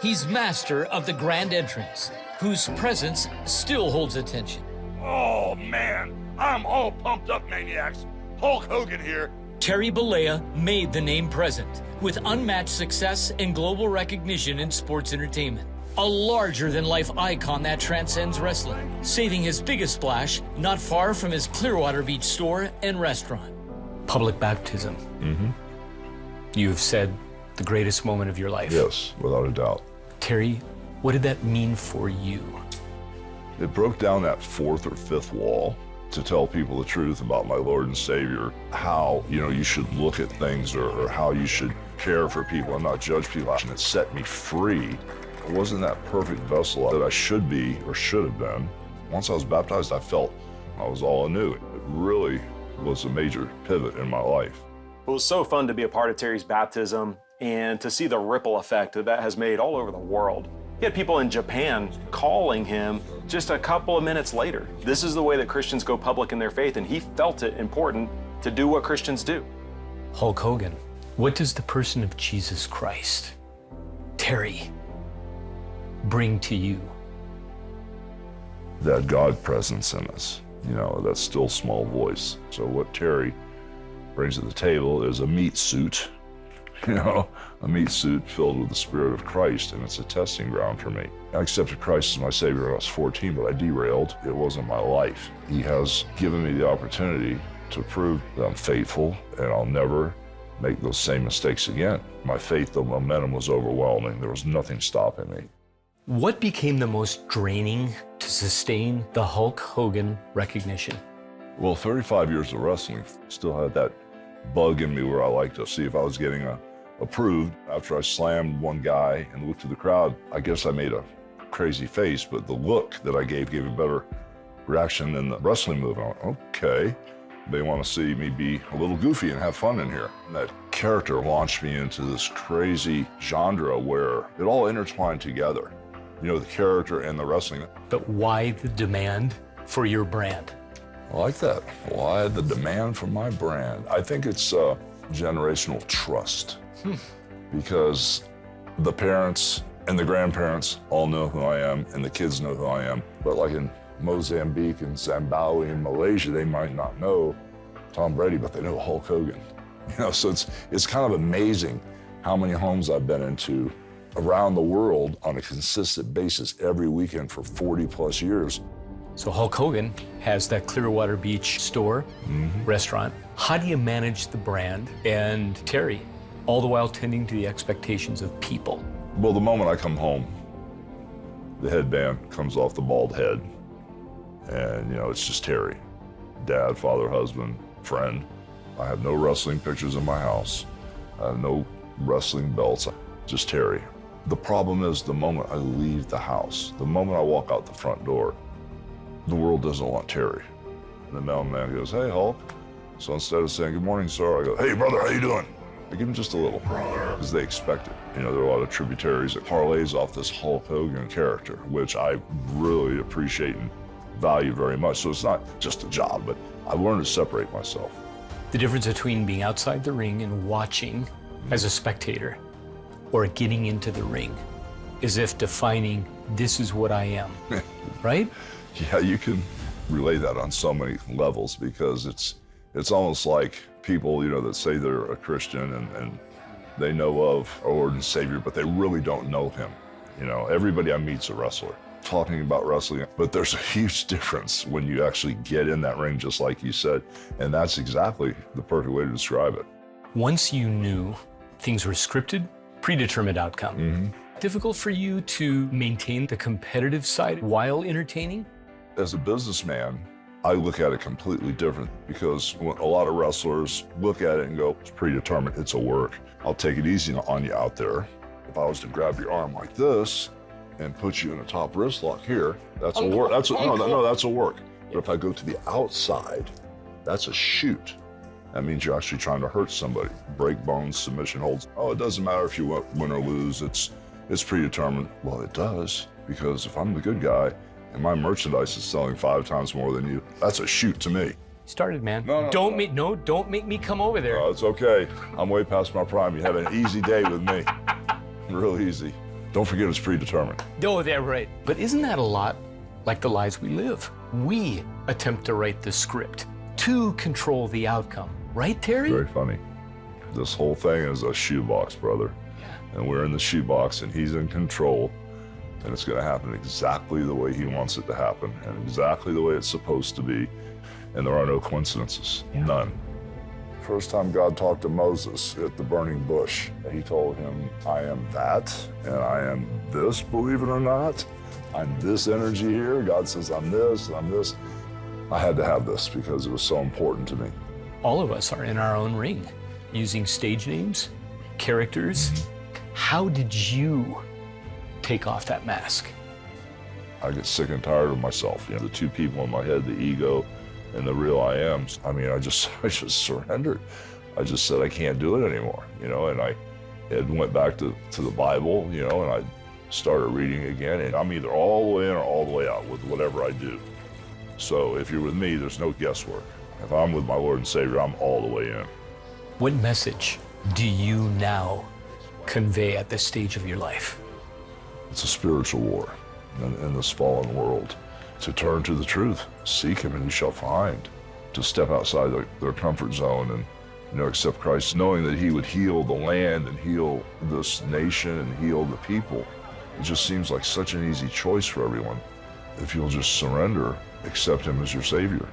He's master of the grand entrance, whose presence still holds attention. Oh, man, I'm all pumped up, maniacs. Hulk Hogan here. Terry Bollea made the name present with unmatched success and global recognition in sports entertainment. A larger-than-life icon that transcends wrestling, saving his biggest splash not far from his Clearwater Beach store and restaurant. Public baptism. Mm-hmm. You've said the greatest moment of your life. Yes, without a doubt. Terry, what did that mean for you? It broke down that fourth or fifth wall to tell people the truth about my Lord and Savior, how, you should look at things or how you should care for people and not judge people. And it set me free. It wasn't that perfect vessel that I should be or should have been. Once I was baptized, I felt I was all anew. It really was a major pivot in my life. It was so fun to be a part of Terry's baptism and to see the ripple effect that has made all over the world. He had people in Japan calling him just a couple of minutes later. This is the way that Christians go public in their faith, and he felt it important to do what Christians do. Hulk Hogan, what does the person of Jesus Christ, Terry, bring to you? That God presence in us, that still small voice. So what Terry brings to the table is a meat suit, a meat suit filled with the Spirit of Christ, and it's a testing ground for me. I accepted Christ as my Savior when I was 14, but I derailed. It wasn't my life. He has given me the opportunity to prove that I'm faithful, and I'll never make those same mistakes again. My faith, the momentum was overwhelming. There was nothing stopping me. What became the most draining to sustain the Hulk Hogan recognition? Well, 35 years of wrestling still had that bug in me where I liked to see if I was getting approved. After I slammed one guy and looked to the crowd, I guess I made a crazy face, but the look that I gave a better reaction than the wrestling move. I went, okay, they want to see me be a little goofy and have fun in here. And that character launched me into this crazy genre where it all intertwined together. The character and the wrestling. But why the demand for your brand? I like that. Why the demand for my brand? I think it's generational trust. Because the parents and the grandparents all know who I am, and the kids know who I am. But like in Mozambique and Zimbabwe and Malaysia, they might not know Tom Brady, but they know Hulk Hogan. So it's kind of amazing how many homes I've been into around the world on a consistent basis every weekend for 40 plus years. So Hulk Hogan has that Clearwater Beach store, restaurant. How do you manage the brand and Terry, all the while tending to the expectations of people? Well, the moment I come home, the headband comes off the bald head, and it's just Terry. Dad, father, husband, friend. I have no wrestling pictures in my house. I have no wrestling belts, just Terry. The problem is the moment I leave the house, the moment I walk out the front door, the world doesn't want Terry. And the mailman goes, hey, Hulk. So instead of saying, good morning, sir, I go, hey, brother, how you doing? I give him just a little, because they expect it. There are a lot of tributaries that parlays off this Hulk Hogan character, which I really appreciate and value very much. So it's not just a job, but I've learned to separate myself. The difference between being outside the ring and watching as a spectator or getting into the ring is if defining, this is what I am, right? Yeah, you can relay that on so many levels, because it's almost like people, that say they're a Christian and they know of our Lord and Savior, but they really don't know him. Everybody I meet's a wrestler, talking about wrestling, but there's a huge difference when you actually get in that ring, just like you said, and that's exactly the perfect way to describe it. Once you knew things were scripted, predetermined outcome, difficult for you to maintain the competitive side while entertaining? As a businessman, I look at it completely different, because when a lot of wrestlers look at it and go, it's predetermined, it's a work. I'll take it easy on you out there. If I was to grab your arm like this and put you in a top wrist lock here, that's a work. That's a work. But if I go to the outside, that's a shoot. That means you're actually trying to hurt somebody. Break bones, submission holds. Oh, it doesn't matter if you win or lose. It's predetermined. Well, it does, because if I'm the good guy and my merchandise is selling 5 times more than you, that's a shoot to me. Started, man. No, don't make me come over there. No, it's okay. I'm way past my prime. You had an easy day with me. Real easy. Don't forget it's predetermined. Oh, they're right. But isn't that a lot like the lives we live? We attempt to write the script to control the outcome. Right, Terry? Very funny. This whole thing is a shoebox, brother. And we're in the shoebox and he's in control. And it's going to happen exactly the way he wants it to happen and exactly the way it's supposed to be. And there are no coincidences. Yeah. None. First time God talked to Moses at the burning bush, he told him, I am that, and I am this, believe it or not. I'm this energy here. God says, I'm this, and I'm this. I had to have this because it was so important to me. All of us are in our own ring, using stage names, characters. How did you take off that mask? I get sick and tired of myself. You know, the two people in my head, the ego and the real I am. I mean, I just surrendered. I just said, I can't do it anymore, you know, and I went back to the Bible, you know, and I started reading again, and I'm either all the way in or all the way out with whatever I do. So if you're with me, there's no guesswork. If I'm with my Lord and Savior, I'm all the way in. What message do you now convey at this stage of your life? It's a spiritual war in this fallen world. To turn to the truth, seek him and you shall find. To step outside their comfort zone and, you know, accept Christ, knowing that he would heal the land and heal this nation and heal the people. It just seems like such an easy choice for everyone. If you'll just surrender, accept him as your Savior.